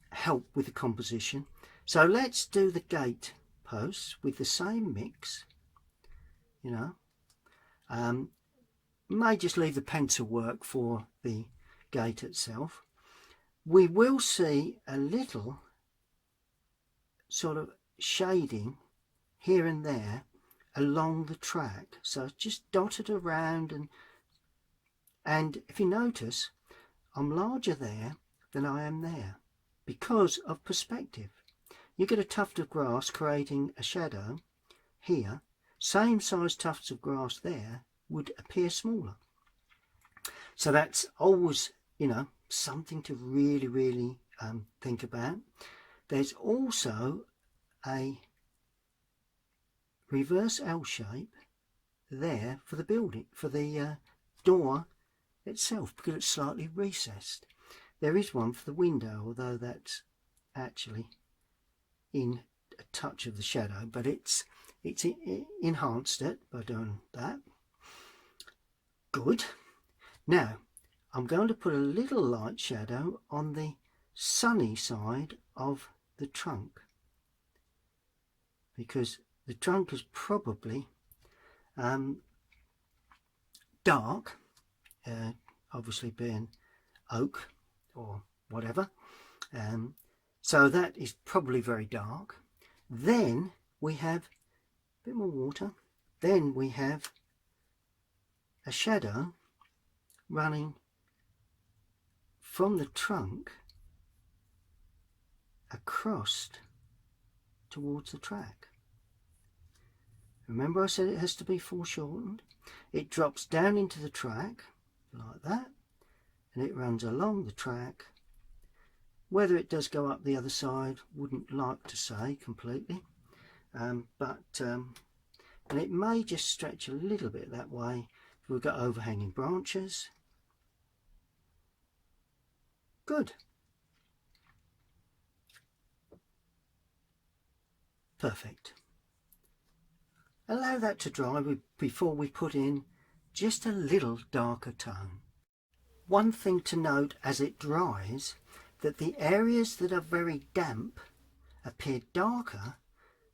help with the composition. So let's do the gate posts with the same mix. You know, may just leave the pencil work for the gate itself. We will see a little sort of shading here and there along the track, so just dotted around, and if you notice, I'm larger there than I am there because of perspective. You get a tuft of grass creating a shadow here, same size tufts of grass there would appear smaller. So that's always, you know, something to really think about. There's also a reverse L shape there for the building, for the door itself, because it's slightly recessed. There is one for the window, although that's actually in a touch of the shadow, but it's enhanced it by doing that. Good. Now I'm going to put a little light shadow on the sunny side of the trunk, because the trunk is probably dark, obviously being oak or whatever, so that is probably very dark. Then we have a bit more water, then we have a shadow running from the trunk across towards the track. Remember I said it has to be foreshortened? It drops down into the track like that, and it runs along the track. Whether it does go up the other side, wouldn't like to say completely, and it may just stretch a little bit that way if we've got overhanging branches. Good. Perfect. Allow that to dry before we put in just a little darker tone. One thing to note as it dries, that the areas that are very damp appear darker.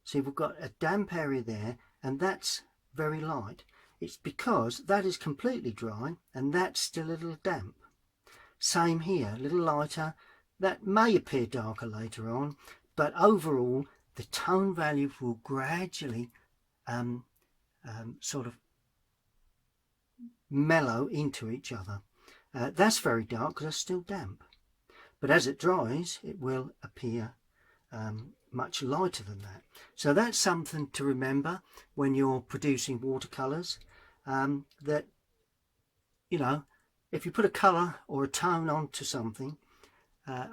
See, we've got a damp area there, and that's very light. It's because that is completely dry and that's still a little damp. Same here, a little lighter. That may appear darker later on, but overall the tone value will gradually sort of mellow into each other. That's very dark because it's still damp, but as it dries it will appear much lighter than that. So that's something to remember when you're producing watercolours, that, you know, if you put a colour or a tone onto something,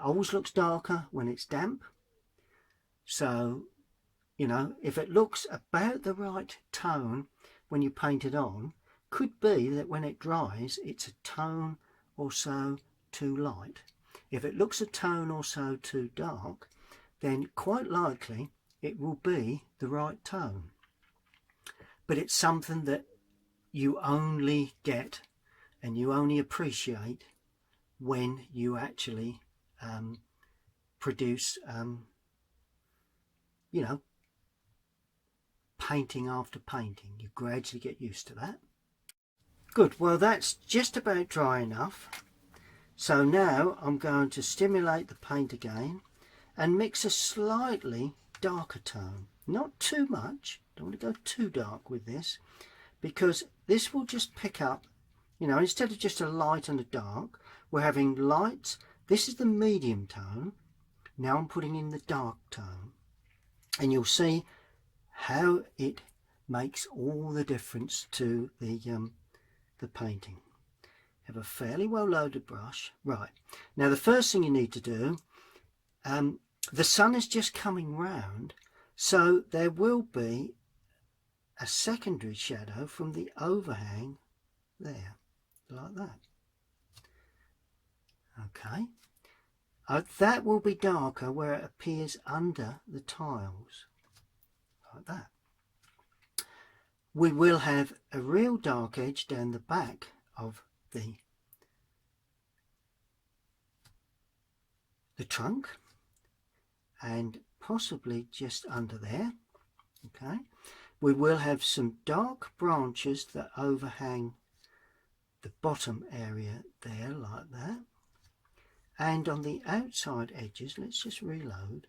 always looks darker when it's damp. So, you know, if it looks about the right tone when you paint it on, could be that when it dries it's a tone or so too light. If it looks a tone or so too dark, then quite likely it will be the right tone. But it's something that you only get and you only appreciate when you actually produce, you know, painting after painting. You gradually get used to that. Good, well that's just about dry enough. So now I'm going to stimulate the paint again and mix a slightly darker tone. Not too much, don't want to go too dark with this, because this will just pick up, you know, instead of just a light and a dark, we're having lights. This is the medium tone. Now I'm putting in the dark tone, and you'll see how it makes all the difference to the painting. Have a fairly well loaded brush. Right, now the first thing you need to do, the sun is just coming round, so there will be a secondary shadow from the overhang there, like that. Okay, that will be darker where it appears under the tiles, like that. We will have a real dark edge down the back of the trunk, and possibly just under there. Okay, we will have some dark branches that overhang the bottom area there, like that. And on the outside edges, let's just reload,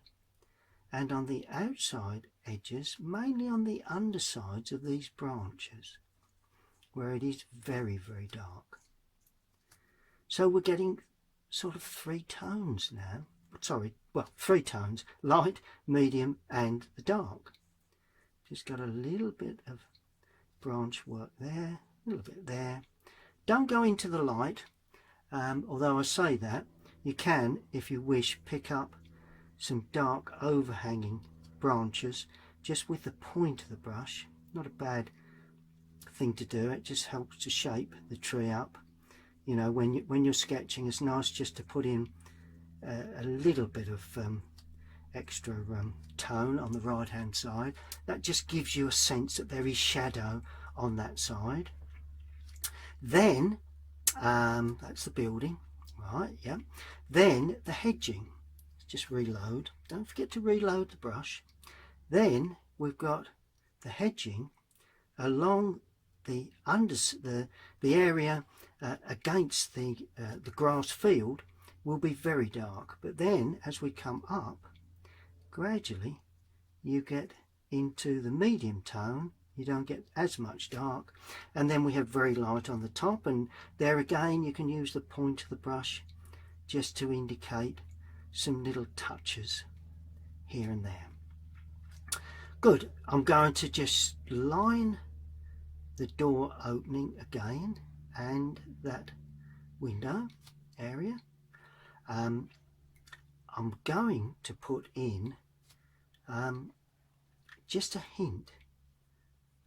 and on the outside edges, mainly on the undersides of these branches, where it is very dark. So we're getting sort of three tones now. Sorry, well, three tones: light, medium and the dark. Just got a little bit of branch work there, a little bit there. Don't go into the light Although I say that, you can, if you wish, pick up some dark overhanging branches just with the point of the brush. Not a bad thing to do. It just helps to shape the tree up. You know, when you're sketching, it's nice just to put in a little bit of extra tone on the right hand side. That just gives you a sense that there is shadow on that side. Then that's the building, right? Yeah. Then the hedging. Let's just reload. Don't forget to reload the brush. Then we've got the hedging along the area against the grass field will be very dark, but then as we come up, gradually you get into the medium tone. You don't get as much dark, and then we have very light on the top, and there again you can use the point of the brush just to indicate some little touches here and there. Good. I'm going to just line the door opening again and that window area. I'm going to put in just a hint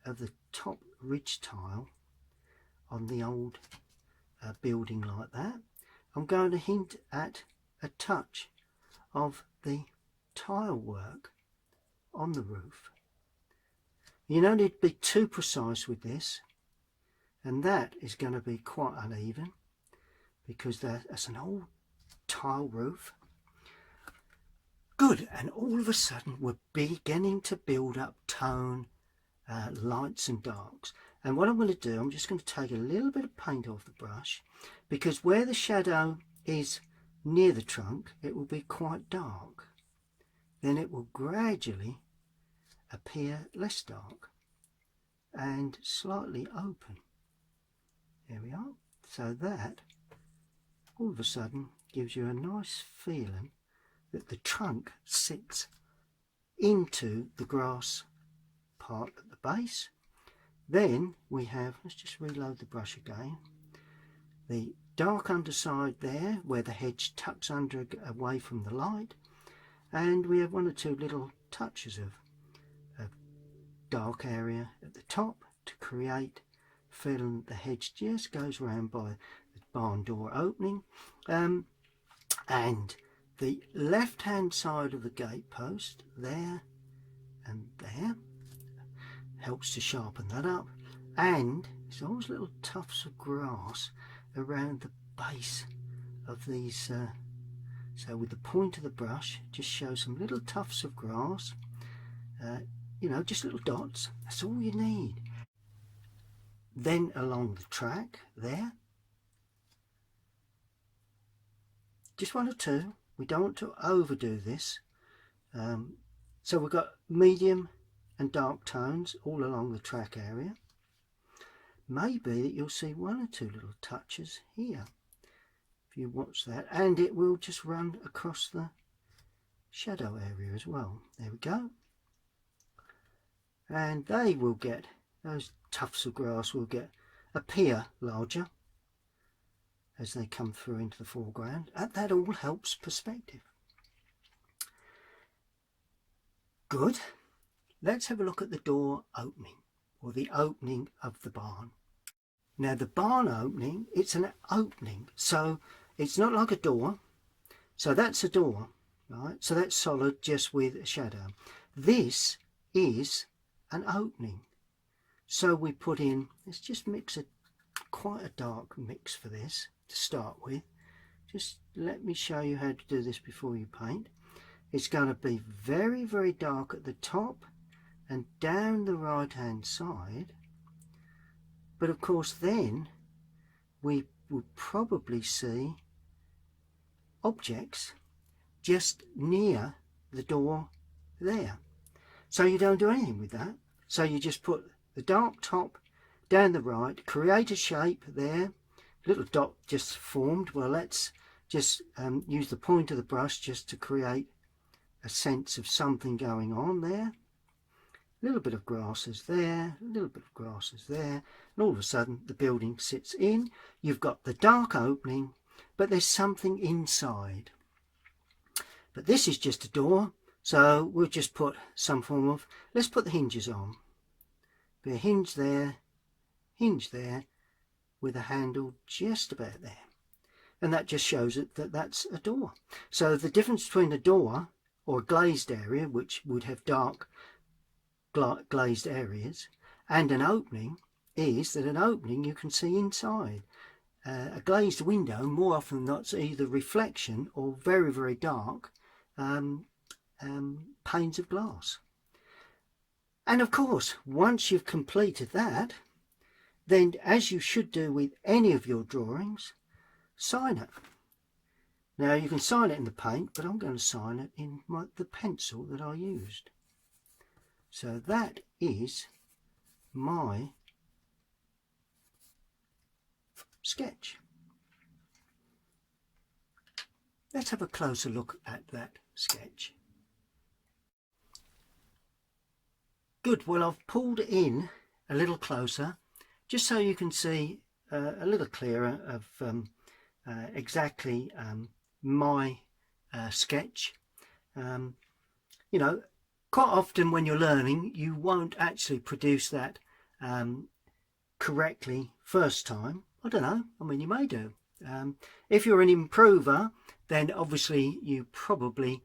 of the top ridge tile on the old building like that. I'm going to hint at a touch of the tile work on the roof. You don't need to be too precise with this, and that is going to be quite uneven because that's an old tile roof. Good, and all of a sudden we're beginning to build up tone, lights and darks. And what I'm going to do, I'm just going to take a little bit of paint off the brush, because where the shadow is near the trunk it will be quite dark. Then it will gradually appear less dark and slightly open. There we are. So that all of a sudden gives you a nice feeling that the trunk sits into the grass part at the base. Then we have, let's just reload the brush again, the dark underside there where the hedge tucks under away from the light, and we have one or two little touches of dark area at the top to create feeling the hedge just goes around by the barn door opening, and the left hand side of the gate post there and there helps to sharpen that up, and there's always little tufts of grass around the base of these, so with the point of the brush just show some little tufts of grass, you know, just little dots. That's all you need. Then along the track there, just one or two. We don't want to overdo this. So we've got medium and dark tones all along the track area. Maybe that you'll see one or two little touches here if you watch that, and it will just run across the shadow area as well. There we go. And they will get, those tufts of grass will appear larger as they come through into the foreground. And that all helps perspective. Good. Let's have a look at the door opening, or the opening of the barn. Now the barn opening, it's an opening, so it's not like a door. So that's a door, right? So that's solid just with a shadow. This is an opening. So we put in, let's just mix quite a dark mix for this to start with. Just let me show you how to do this before you paint. It's going to be very, very dark at the top and down the right hand side, but of course then we will probably see objects just near the door there. So you don't do anything with that. So you just put the dark top down the right, create a shape there, little dot just formed. Well, let's just use the point of the brush just to create a sense of something going on there. A little bit of grass is there, a little bit of grass is there, and all of a sudden the building sits in. You've got the dark opening but there's something inside. But this is just a door, so we'll just put some form of, let's put the hinges on. Be a hinge there, with a handle just about there. And that just shows it that that's a door. So the difference between a door or a glazed area, which would have dark glazed areas, and an opening is that an opening you can see inside. A glazed window more often than not is either reflection or very, very dark panes of glass. And of course, once you've completed that, then as you should do with any of your drawings, sign it. Now you can sign it in the paint, but I'm going to sign it in the pencil that I used. So that is my sketch. Let's have a closer look at that sketch. Good, well I've pulled it in a little closer just so you can see a little clearer of exactly my sketch. You know, quite often when you're learning you won't actually produce that correctly first time. I don't know, I mean you may do. If you're an improver, then obviously you probably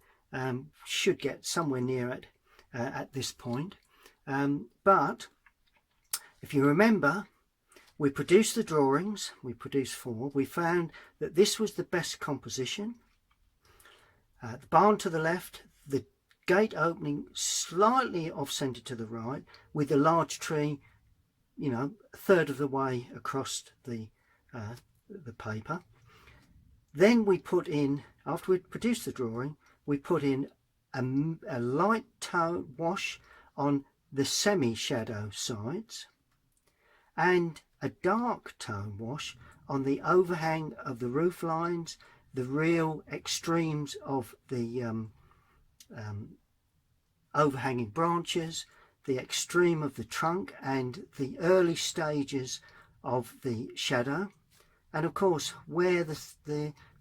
should get somewhere near it at this point. But if you remember, we produced the drawings, we produced 4, we found that this was the best composition. The barn to the left, the gate opening slightly off centre to the right, with the large tree, you know, a third of the way across the paper. Then we put in, after we'd produced the drawing, we put in a light tone wash on the semi-shadow sides and a dark tone wash on the overhang of the roof lines, the real extremes of the overhanging branches, the extreme of the trunk and the early stages of the shadow. And of course where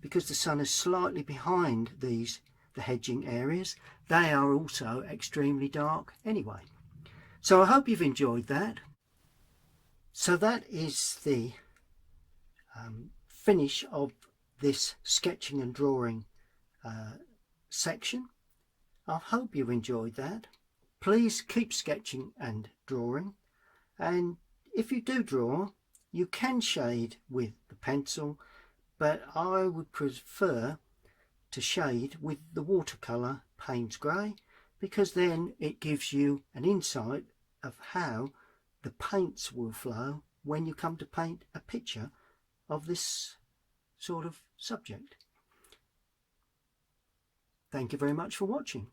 because the sun is slightly behind the hedging areas, they are also extremely dark anyway. So I hope you've enjoyed that. So that is the finish of this sketching and drawing section. I hope you've enjoyed that. Please keep sketching and drawing, and if you do draw, you can shade with the pencil, but I would prefer to shade with the watercolour Payne's Grey, because then it gives you an insight of how the paints will flow when you come to paint a picture of this sort of subject. Thank you very much for watching.